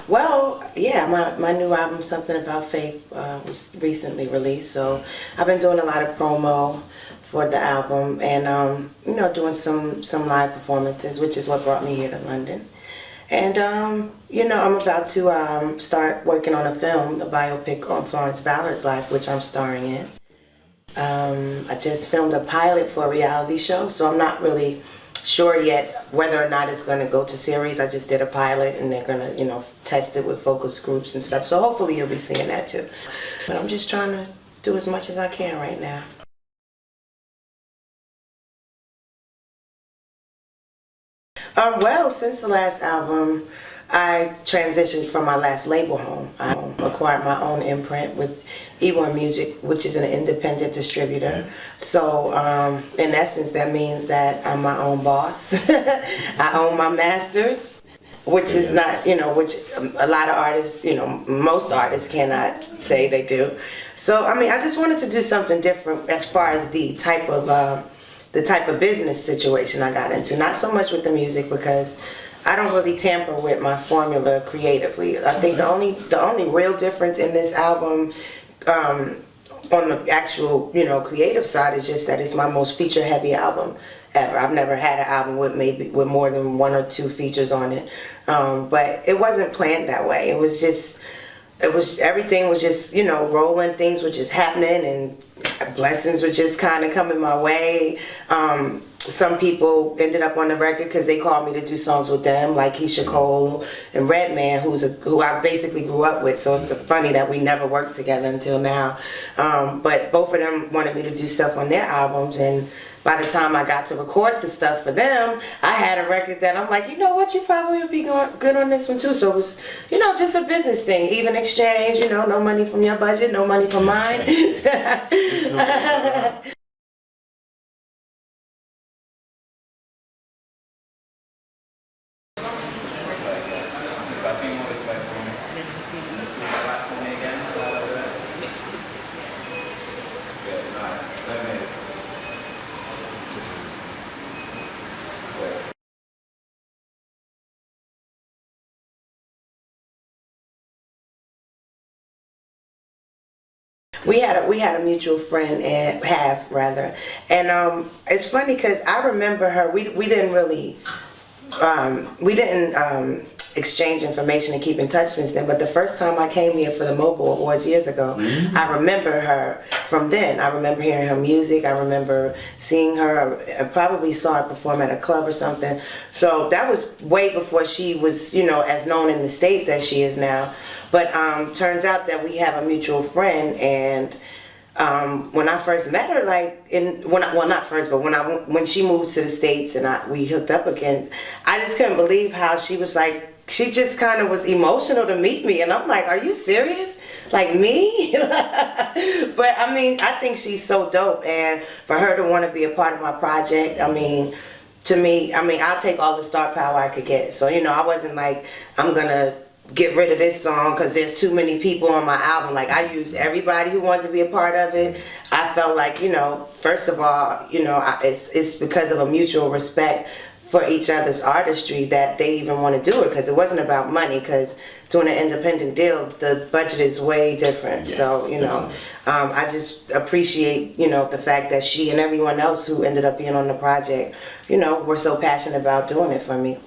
Well, yeah, my new album, Something About Faith, was recently released. So I've been doing a lot of promo for the album and, doing some live performances, which is what brought me here to London. And, I'm about to start working on a film, a biopic on Florence Ballard's life, which I'm starring in. I just filmed a pilot for a reality show, so I'm not really sure yet whether or not it's going to go to series. I just did a pilot and they're going to, test it with focus groups and stuff. So hopefully you'll be seeing that too. But I'm just trying to do as much as I can right now. Well, since the last album, I transitioned from my last label home. I acquired my own imprint with E1 Music, which is an independent distributor. So, in essence, that means that I'm my own boss. I own my masters, which is not, which a lot of artists, most artists cannot say they do. So, I just wanted to do something different as far as the type of business situation I got into. Not so much with the music because I don't really tamper with my formula creatively. I think the only real difference in this album, on the actual creative side, is just that it's my most feature heavy album ever. I've never had an album with more than one or two features on it, but it wasn't planned that way. Everything was just rolling. Things were just happening and blessings were just kind of coming my way. Some people ended up on the record because they called me to do songs with them, like Keisha Cole and Redman, who I basically grew up with. So it's funny that we never worked together until now. But both of them wanted me to do stuff on their albums, and by the time I got to record the stuff for them, I had a record that I'm like, you know what, you probably would be good on this one too. So it was, just a business thing, even exchange, no money from your budget, no money from mine. We had a mutual friend and have rather, and it's funny because I remember her. We didn't really exchange information and keep in touch since then. But the first time I came here for the Mobile Awards years ago, I remember her from then. I remember hearing her music. I remember seeing her. I probably saw her perform at a club or something. So that was way before she was, as known in the States as she is now. But turns out that we have a mutual friend, and when I first met her, when she moved to the States and we hooked up again, I just couldn't believe how she was like. She just kind of was emotional to meet me, and I'm like, are you serious? Like me? But I think she's so dope, and for her to want to be a part of my project, to me, I'll take all the star power I could get. So, I wasn't like, I'm gonna get rid of this song because there's too many people on my album. Like, I used everybody who wanted to be a part of it. I felt like, first of all, it's because of a mutual respect for each other's artistry that they even want to do it, because it wasn't about money, because doing an independent deal, the budget is way different. Yes, so, I just appreciate, the fact that she and everyone else who ended up being on the project, were so passionate about doing it for me.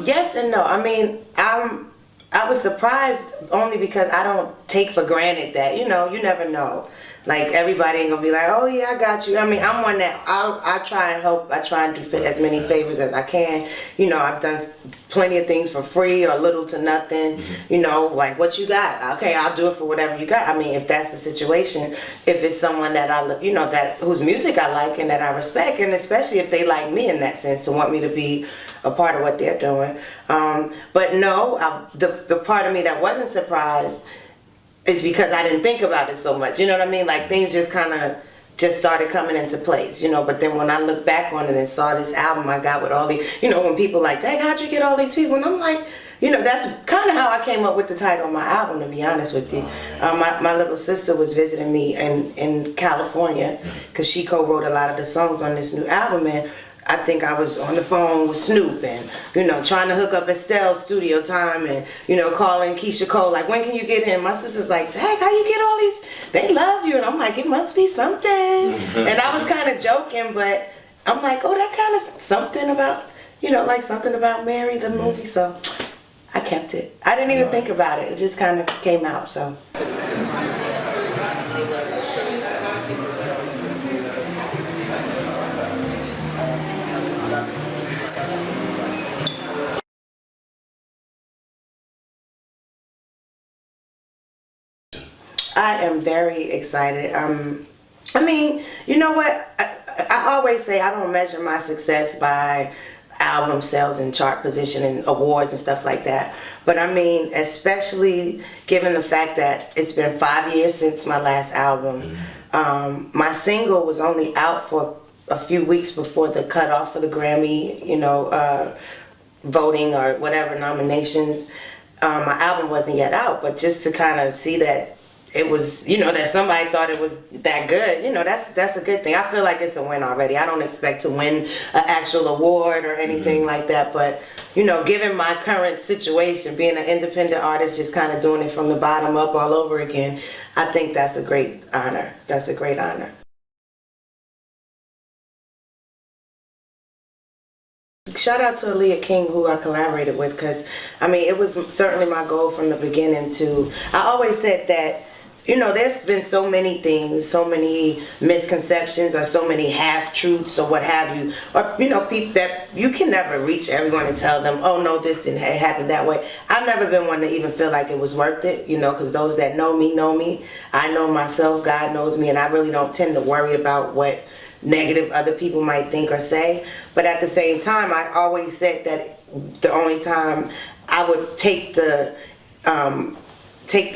Yes and no. I was surprised only because I don't take for granted that, you never know. Like, everybody ain't gonna be like, oh yeah, I got you. I'm one that I try and help. I try and do as many favors as I can. I've done plenty of things for free or little to nothing. Like, what you got? Okay, I'll do it for whatever you got. If that's the situation, if it's someone that whose music I like and that I respect, and especially if they like me in that sense, to want me to be a part of what they're doing. But no, the part of me that wasn't surprised is because I didn't think about it so much. You know what I mean? Like, things just kind of just started coming into place, you know. But then when I look back on it and saw this album I got with all these, you know, when people like, dang, how'd you get all these people? And I'm like, you know, that's kind of how I came up with the title of my album, to be honest with you. My little sister was visiting me in California because she co-wrote a lot of the songs on this new album, and I think I was on the phone with Snoop and, you know, trying to hook up Estelle's studio time and, you know, calling Keisha Cole, like, when can you get in? My sister's like, dang, how you get all these? They love you. And I'm like, it must be something. And I was kind of joking, but I'm like, oh, that kind of something about, you know, like something about Mary, the movie. So I kept it. I didn't even think about it. It just kind of came out, so. I am very excited. I mean, you know what? I always say I don't measure my success by album sales and chart position and awards and stuff like that. But I mean, especially given the fact that it's been 5 years since my last album. My single was only out for a few weeks before the cutoff for the Grammy, you know, voting or whatever nominations. My album wasn't yet out, but just to kind of see that it was, you know, that somebody thought it was that good, you know, that's a good thing. I feel like it's a win already. I don't expect to win an actual award or anything like that, but, you know, given my current situation, being an independent artist, just kind of doing it from the bottom up all over again, I think that's a great honor. That's a great honor. Shout out to Aaliyah King, who I collaborated with, because, I mean, it was certainly my goal from the beginning to, I always said that, you know, there's been so many things, so many misconceptions or so many half-truths or what have you, or, you know, people that you can never reach everyone and tell them, oh no, this didn't happen that way. I've never been one to even feel like it was worth it, you know, because those that know me know me. I know myself, God knows me, and I really don't tend to worry about what negative other people might think or say. But at the same time, I always said that the only time I would take the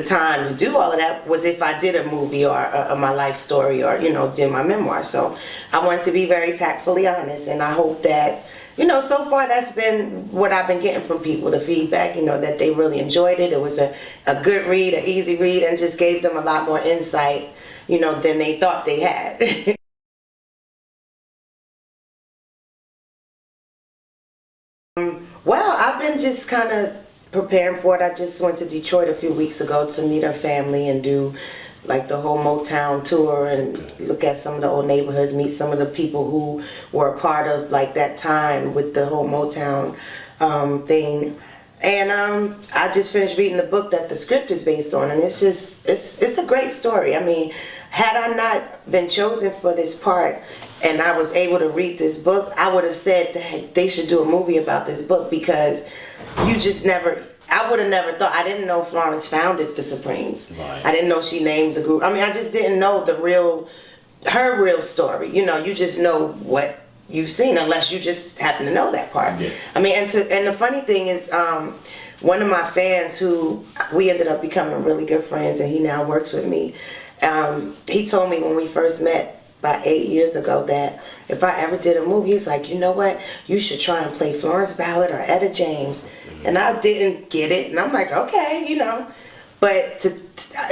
time to do all of that was if I did a movie or my life story or, you know, did my memoir. So I wanted to be very tactfully honest, and I hope that, you know, so far that's been what I've been getting from people, the feedback, you know, that they really enjoyed it. It was a good read, an easy read, and just gave them a lot more insight, you know, than they thought they had. Well, I've been just kind of preparing for it. I just went to Detroit a few weeks ago to meet her family and do like the whole Motown tour and look at some of the old neighborhoods, meet some of the people who were a part of like that time with the whole Motown thing. And I just finished reading the book that the script is based on, and it's just, it's a great story. I mean, had I not been chosen for this part and I was able to read this book, I would have said that they should do a movie about this book, because you just never, I would have never thought, I didn't know Florence founded the Supremes. Right. I didn't know she named the group. I mean, I just didn't know her real story. You know, you just know what you've seen unless you just happen to know that part. Yeah. I mean, and the funny thing is, one of my fans who we ended up becoming really good friends, and he now works with me, he told me when we first met about 8 years ago that if I ever did a movie, he's like, you know what, you should try and play Florence Ballard or Etta James. And I didn't get it, and I'm like, okay, you know. But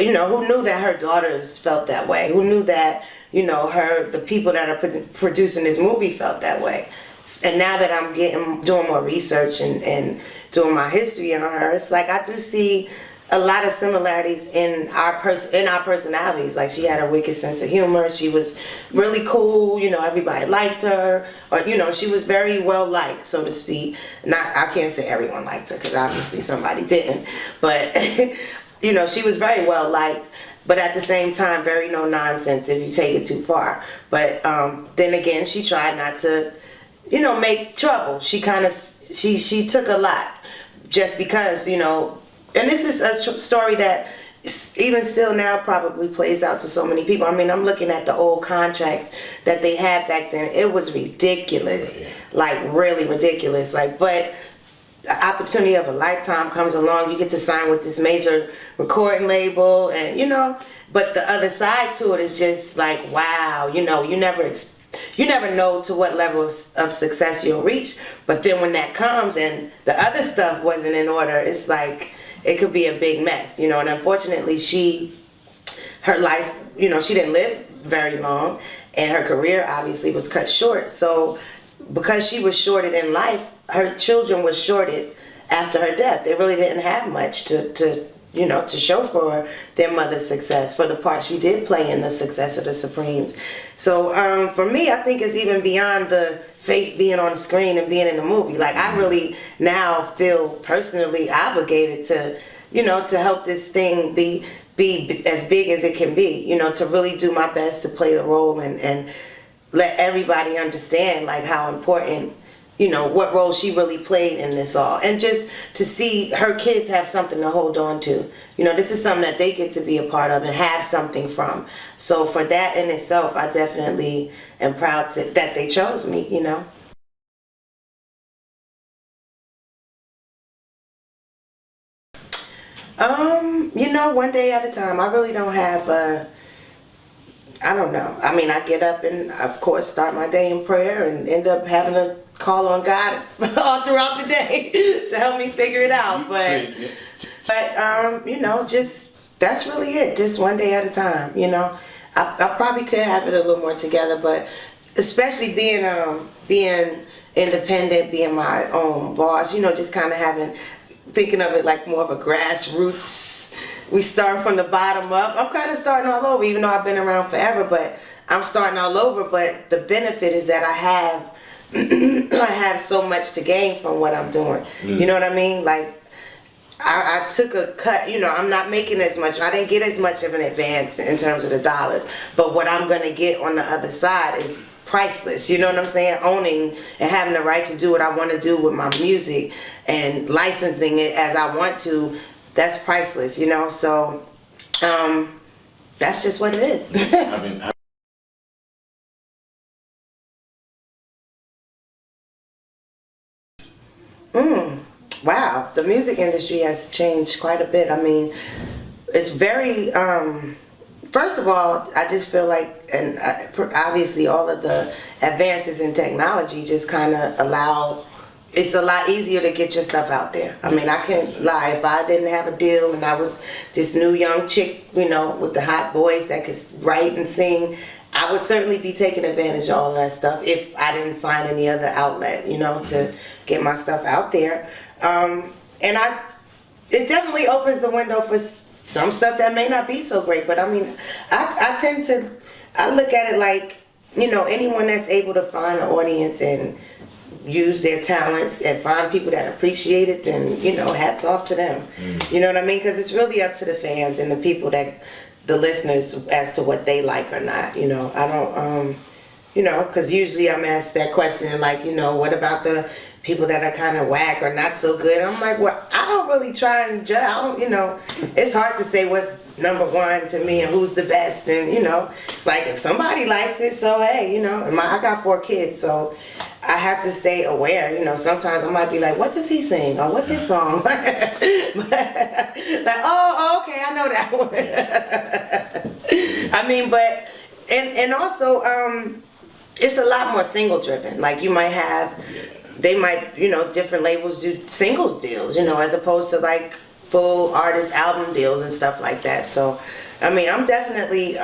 you know, who knew that her daughters felt that way? Who knew that, you know, the people that are producing this movie felt that way? And now that I'm doing more research and doing my history on her, it's like I do see a lot of similarities in our personalities. Like, she had a wicked sense of humor. She was really cool. You know, everybody liked her, or, you know, she was very well liked, so to speak. I can't say everyone liked her, because obviously somebody didn't. But you know, she was very well liked, but at the same time, very no nonsense if you take it too far. But then again, she tried not to, you know, make trouble. She kind of she took a lot, just because, you know. And this is a story that even still now probably plays out to so many people. I mean, I'm looking at the old contracts that they had back then. It was ridiculous, like really ridiculous. Like, but the opportunity of a lifetime comes along. You get to sign with this major recording label, and you know. But the other side to it is just like, wow, you know, you never know to what level of success you'll reach. But then when that comes and the other stuff wasn't in order, it's like it could be a big mess, you know. And unfortunately, her life, you know, she didn't live very long, and her career obviously was cut short. So because she was shorted in life, her children were shorted after her death. They really didn't have much to you know, to show for their mother's success, for the part she did play in the success of the Supremes. So for me, I think it's even beyond the Faith being on the screen and being in the movie. Like, I really now feel personally obligated to, you know, to help this thing be as big as it can be, you know, to really do my best to play the role and let everybody understand, like, how important, you know, what role she really played in this all. And just to see her kids have something to hold on to. You know, this is something that they get to be a part of and have something from. So for that in itself, I definitely am proud that they chose me, you know. You know, one day at a time. I really don't have I don't know. I mean, I get up and, of course, start my day in prayer and end up having to call on God all throughout the day to help me figure it out. But you know, just, that's really it. Just one day at a time, you know. I probably could have it a little more together, but especially being independent, being my own boss, you know, just kind of thinking of it like more of a grassroots. We start from the bottom up. I'm kind of starting all over, even though I've been around forever, but I'm starting all over. But the benefit is that I have so much to gain from what I'm doing. You know what I mean? Like, I took a cut, you know, I'm not making as much. I didn't get as much of an advance in terms of the dollars, but what I'm going to get on the other side is priceless. You know what I'm saying? Owning and having the right to do what I want to do with my music and licensing it as I want to, that's priceless, you know. So that's just what it is. Wow, the music industry has changed quite a bit. I mean, it's very, first of all, I just feel like, and obviously all of the advances in technology just kind of allow, it's a lot easier to get your stuff out there. I mean, I can't lie, if I didn't have a deal and I was this new young chick, you know, with the hot voice that could write and sing, I would certainly be taking advantage of all of that stuff if I didn't find any other outlet, you know, to get my stuff out there. And it definitely opens the window for some stuff that may not be so great. But I mean, I look at it like, you know, anyone that's able to find an audience and use their talents and find people that appreciate it, then, you know, hats off to them. You know what I mean? Because it's really up to the fans and the people the listeners, as to what they like or not. You know, I don't, you know, because usually I'm asked that question, like, you know, what about the people that are kind of whack or not so good? I'm like, well, I don't really try and judge. I don't, you know, it's hard to say what's number one to me and who's the best. And, you know, it's like, if somebody likes it, so hey, you know, I got 4 kids, so I have to stay aware. You know, sometimes I might be like, what does he sing? Or what's his song? Like, oh, okay, I know that one. I mean, but, and also, it's a lot more single driven. Like, you might have, they might, you know, different labels do singles deals, you know, as opposed to like full artist album deals and stuff like that. So, I mean, I'm definitely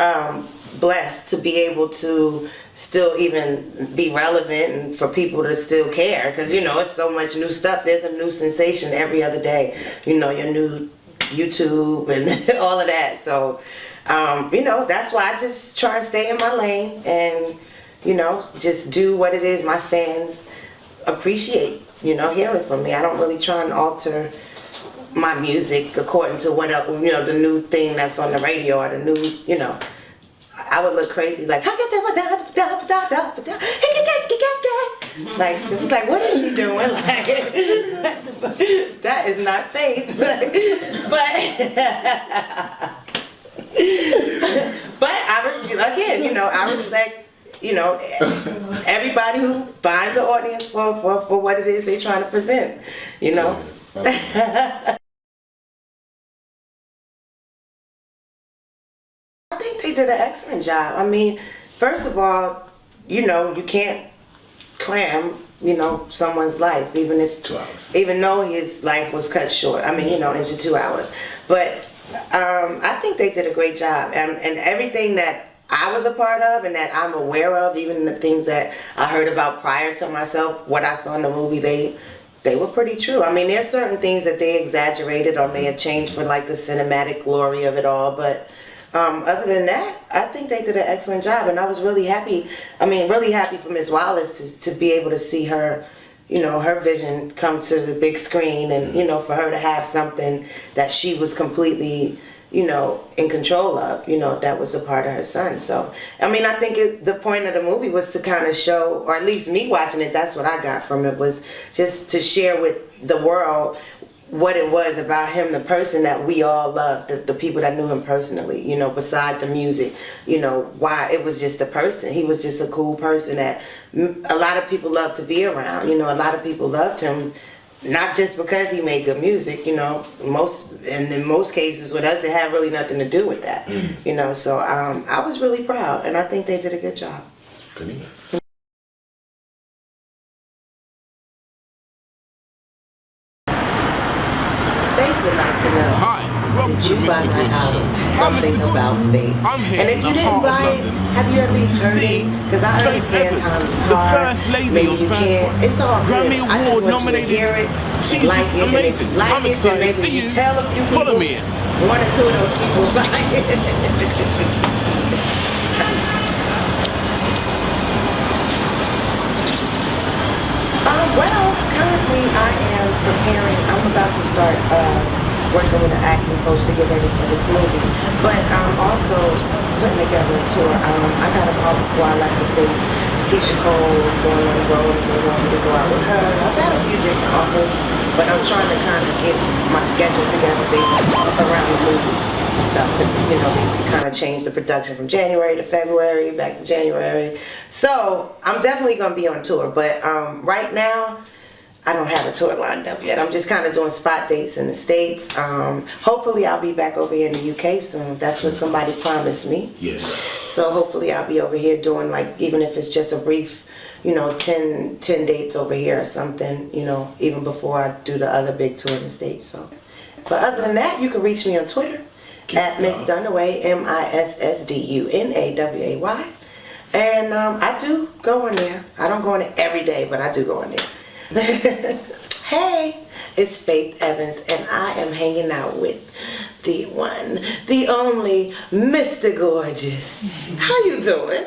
blessed to be able to still even be relevant and for people to still care, because, you know, it's so much new stuff. There's a new sensation every other day, you know, your new YouTube and all of that. So, you know, that's why I just try to stay in my lane and, you know, just do what it is my fans appreciate, you know, hearing from me. I don't really try and alter my music according to what, you know, the new thing that's on the radio or the new, you know. I would look crazy like, like, what is she doing? Like, that is not faith. But I was, again, you know, I respect you know, everybody who finds an audience for what it is they're trying to present, you know. I think they did an excellent job. I mean, first of all, you know, you can't cram, you know, someone's life, even if 2 hours. even though his life was cut short. I mean, you know, into 2 hours. But I think they did a great job, and everything that I was a part of and that I'm aware of, even the things that I heard about prior to myself, what I saw in the movie, they were pretty true. I mean, there's certain things that they exaggerated or may have changed for like the cinematic glory of it all, but other than that, I think they did an excellent job, and I was really happy. I mean, really happy for Miss Wallace to be able to see her, you know, her vision come to the big screen, and you know, for her to have something that she was completely, you know, in control of, you know, that was a part of her son. So, I mean, I think the point of the movie was to kind of show, or at least me watching it, that's what I got from it, was just to share with the world what it was about him, the person that we all loved, the people that knew him personally, you know, beside the music, you know, why it was just the person. He was just a cool person that a lot of people loved to be around. You know, a lot of people loved him, not just because he made good music, you know, in most cases with us, it had really nothing to do with that, you know, so I was really proud, and I think they did a good job. Good. Faith would like to know. Hi, welcome to the Did you buy Mr. my Gorgeous Show. album? I'm Something Mr. about Gorgeous. faith. I'm here And if in you the didn't heart of buy it, London have you at least to heard see it? Because I Faith understand Evans, times is the hard. first lady Maybe of you Band can't. Boy. It's all good. Grammy I just Award want nominated. you to hear it. She's like just it, and if amazing. you like I'm it, excited. then maybe Are you you? tell a few people. Follow me in. One or two of those people buy it. Well, currently I am preparing. I'm about to start working with an acting coach to get ready for this movie, but I'm also putting together a tour. I got a call before I left the States. Keisha Cole was going on the road, and they want me to go out with her. I've had a few different offers, but I'm trying to kind of get my schedule together based around the movie stuff, because you know they kind of changed the production from January to February, back to January. So I'm definitely going to be on tour, but right now I don't have a tour lined up yet. I'm just kind of doing spot dates in the States. Hopefully I'll be back over here in the UK soon. That's what somebody promised me. Yeah. So hopefully I'll be over here doing, like, even if it's just a brief, you know, 10 dates over here or something, you know, even before I do the other big tour in the States. So, but other than that, you can reach me on Twitter at Miss Dunaway, MissDunaway. And I do go on there. I don't go on it every day, but I do go on there. Hey, it's Faith Evans, and I am hanging out with the one, the only Mr. Gorgeous. How you doing?